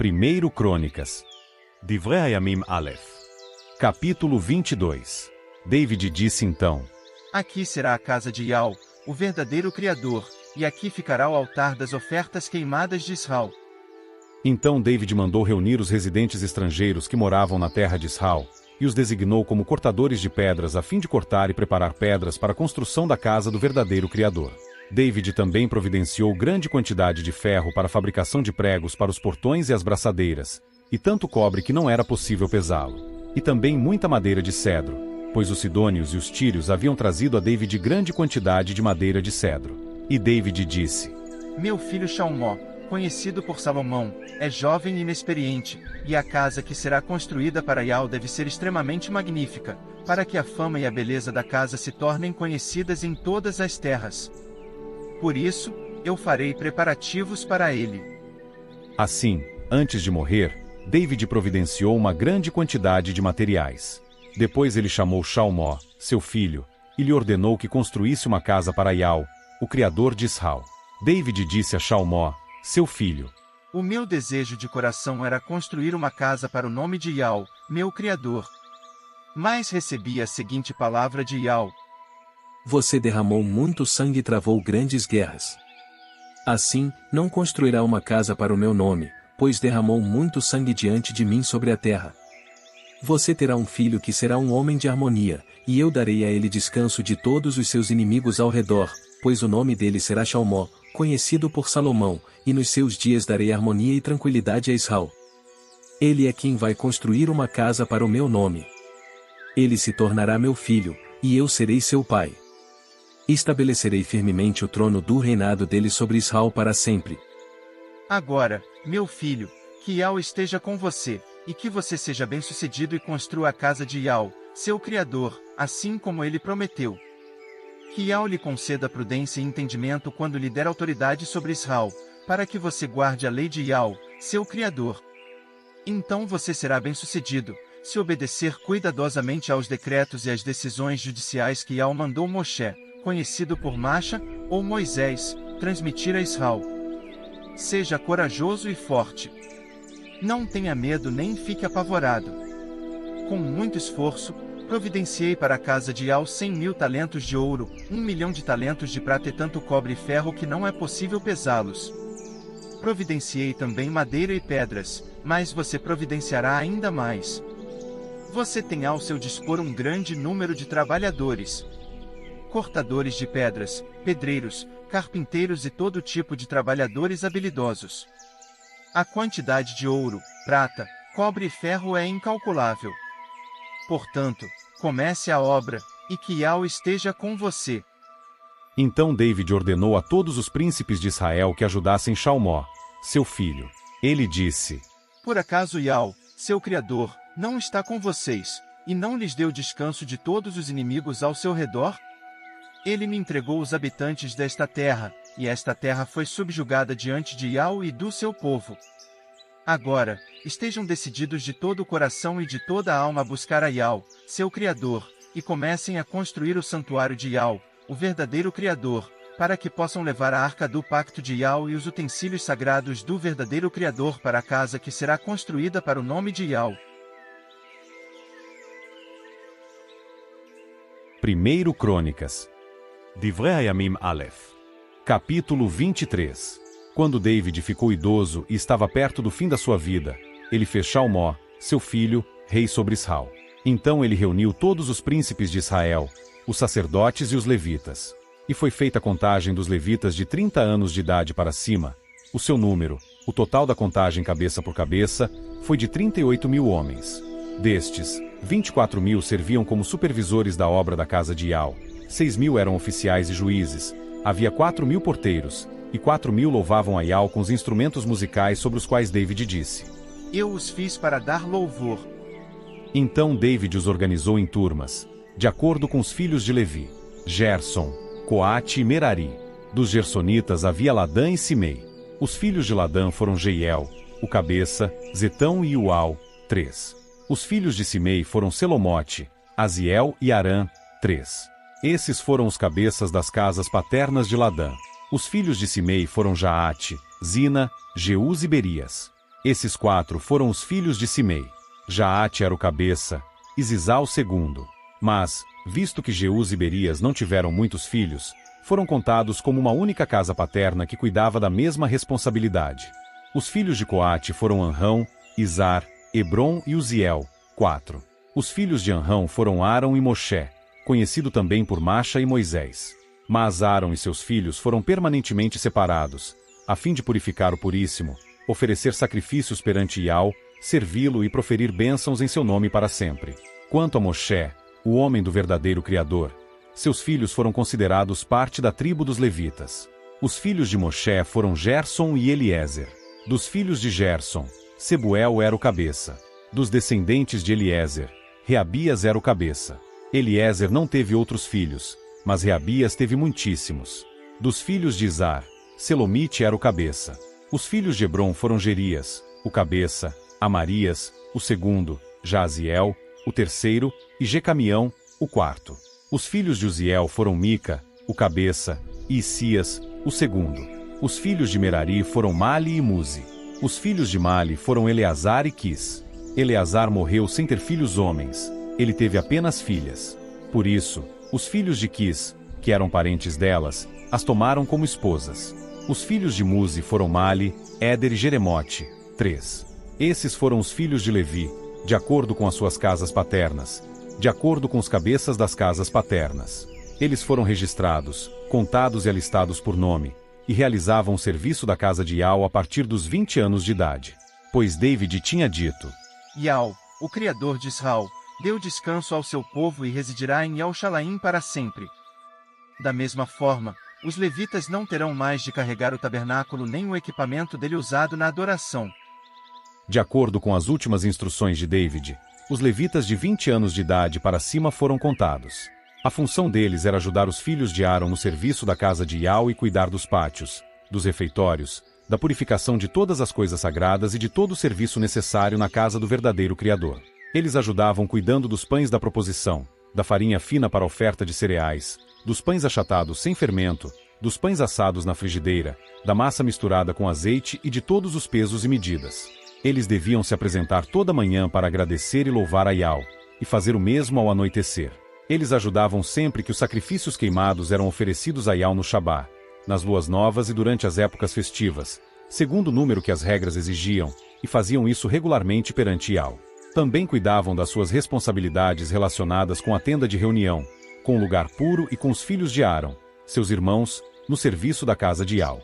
1 Crônicas. Divrei Hayamim Aleph. Capítulo 22. David disse então: Aqui será a casa de Yahweh, o verdadeiro Criador, e aqui ficará o altar das ofertas queimadas de Israel. Então David mandou reunir os residentes estrangeiros que moravam na terra de Israel, e os designou como cortadores de pedras a fim de cortar e preparar pedras para a construção da casa do verdadeiro Criador. David também providenciou grande quantidade de ferro para a fabricação de pregos para os portões e as braçadeiras, e tanto cobre que não era possível pesá-lo. E também muita madeira de cedro, pois os sidônios e os tírios haviam trazido a David grande quantidade de madeira de cedro. E David disse: Meu filho Salmó, conhecido por Salomão, é jovem e inexperiente, e a casa que será construída para Yahweh deve ser extremamente magnífica, para que a fama e a beleza da casa se tornem conhecidas em todas as terras. Por isso, eu farei preparativos para ele. Assim, antes de morrer, David providenciou uma grande quantidade de materiais. Depois ele chamou Salmó, seu filho, e lhe ordenou que construísse uma casa para Yahweh, o Criador de Israel. David disse a Salmó, seu filho: O meu desejo de coração era construir uma casa para o nome de Yahweh, meu Criador. Mas recebi a seguinte palavra de Yahweh: Você derramou muito sangue e travou grandes guerras. Assim, não construirá uma casa para o meu nome, pois derramou muito sangue diante de mim sobre a terra. Você terá um filho que será um homem de harmonia, e eu darei a ele descanso de todos os seus inimigos ao redor, pois o nome dele será Salmó, conhecido por Salomão, e nos seus dias darei harmonia e tranquilidade a Israel. Ele é quem vai construir uma casa para o meu nome. Ele se tornará meu filho, e eu serei seu pai. Estabelecerei firmemente o trono do reinado dele sobre Israel para sempre. Agora, meu filho, que Yahweh esteja com você, e que você seja bem-sucedido e construa a casa de Yahweh, seu Criador, assim como ele prometeu. Que Yahweh lhe conceda prudência e entendimento quando lhe der autoridade sobre Israel, para que você guarde a lei de Yahweh, seu Criador. Então você será bem-sucedido, se obedecer cuidadosamente aos decretos e às decisões judiciais que Yahweh mandou Moshe, conhecido por Masha, ou Moisés, transmitir a Israel. Seja corajoso e forte. Não tenha medo nem fique apavorado. Com muito esforço, providenciei para a casa de Yahweh 100.000 talentos de ouro, 1.000.000 de talentos de prata e tanto cobre e ferro que não é possível pesá-los. Providenciei também madeira e pedras, mas você providenciará ainda mais. Você tem ao seu dispor um grande número de trabalhadores, cortadores de pedras, pedreiros, carpinteiros e todo tipo de trabalhadores habilidosos. A quantidade de ouro, prata, cobre e ferro é incalculável. Portanto, comece a obra, e que Yahweh esteja com você. Então David ordenou a todos os príncipes de Israel que ajudassem Salmó, seu filho. Ele disse: Por acaso Yahweh, seu Criador, não está com vocês, e não lhes deu descanso de todos os inimigos ao seu redor? Ele me entregou os habitantes desta terra, e esta terra foi subjugada diante de Yahweh e do seu povo. Agora, estejam decididos de todo o coração e de toda a alma a buscar a Yahweh, seu Criador, e comecem a construir o santuário de Yahweh, o verdadeiro Criador, para que possam levar a arca do pacto de Yahweh e os utensílios sagrados do verdadeiro Criador para a casa que será construída para o nome de Yahweh. 1 Crônicas. Divrei Hayamim Aleph. Capítulo 23. Quando David ficou idoso e estava perto do fim da sua vida, ele fez Salmó, seu filho, rei sobre Israel. Então ele reuniu todos os príncipes de Israel, os sacerdotes e os levitas. E foi feita a contagem dos levitas de 30 anos de idade para cima. O seu número, o total da contagem cabeça por cabeça, foi de 38.000 homens. Destes, 24.000 serviam como supervisores da obra da casa de Yahweh. 6.000 eram oficiais e juízes, havia 4.000 porteiros, e 4.000 louvavam a Yahweh com os instrumentos musicais sobre os quais David disse: Eu os fiz para dar louvor. Então David os organizou em turmas, de acordo com os filhos de Levi: Gerson, Coate e Merari. Dos Gersonitas havia Ladã e Simei. Os filhos de Ladã foram Jeiel, o cabeça, Zetão e Ual, 3. Os filhos de Simei foram Selomote, Aziel e Arã, 3. Esses foram os cabeças das casas paternas de Ladã. Os filhos de Simei foram Jaate, Zina, Jeús e Berias. Esses 4 foram os filhos de Simei. Jaate era o cabeça, e Zizá o segundo. Mas, visto que Jeús e Berias não tiveram muitos filhos, foram contados como uma única casa paterna que cuidava da mesma responsabilidade. Os filhos de Coate foram Anrão, Izar, Hebron e Uziel, 4. Os filhos de Anrão foram Aaron e Moshe, conhecido também por Macha e Moisés. Mas Aaron e seus filhos foram permanentemente separados, a fim de purificar o Puríssimo, oferecer sacrifícios perante Iau, servi-lo e proferir bênçãos em seu nome para sempre. Quanto a Moshe, o homem do verdadeiro Criador, seus filhos foram considerados parte da tribo dos levitas. Os filhos de Moshe foram Gerson e Eliezer. Dos filhos de Gerson, Sebuel era o cabeça. Dos descendentes de Eliezer, Reabias era o cabeça. Eliezer não teve outros filhos, mas Reabias teve muitíssimos. Dos filhos de Izar, Selomite era o cabeça. Os filhos de Hebron foram Gerias, o cabeça, Amarias, o segundo, Jaziel, o terceiro, e Jecamião, o quarto. Os filhos de Uziel foram Mica, o cabeça, e Isias, o segundo. Os filhos de Merari foram Mali e Muzi. Os filhos de Mali foram Eleazar e Quis. Eleazar morreu sem ter filhos homens, ele teve apenas filhas. Por isso, os filhos de Quis, que eram parentes delas, as tomaram como esposas. Os filhos de Muzi foram Mali, Éder e Jeremote, 3. Esses foram os filhos de Levi, de acordo com as suas casas paternas, de acordo com os cabeças das casas paternas. Eles foram registrados, contados e alistados por nome, e realizavam o serviço da casa de Iau a partir dos 20 anos de idade. Pois David tinha dito: Iau, o Criador de Israel, deu descanso ao seu povo e residirá em El-Shalaim para sempre. Da mesma forma, os levitas não terão mais de carregar o tabernáculo nem o equipamento dele usado na adoração. De acordo com as últimas instruções de David, os levitas de 20 anos de idade para cima foram contados. A função deles era ajudar os filhos de Aaron no serviço da casa de Iau e cuidar dos pátios, dos refeitórios, da purificação de todas as coisas sagradas e de todo o serviço necessário na casa do verdadeiro Criador. Eles ajudavam cuidando dos pães da proposição, da farinha fina para a oferta de cereais, dos pães achatados sem fermento, dos pães assados na frigideira, da massa misturada com azeite e de todos os pesos e medidas. Eles deviam se apresentar toda manhã para agradecer e louvar a Iau, e fazer o mesmo ao anoitecer. Eles ajudavam sempre que os sacrifícios queimados eram oferecidos a Iau no Shabá, nas luas novas e durante as épocas festivas, segundo o número que as regras exigiam, e faziam isso regularmente perante Iau. Também cuidavam das suas responsabilidades relacionadas com a tenda de reunião, com o lugar puro e com os filhos de Aaron, seus irmãos, no serviço da casa de Iau.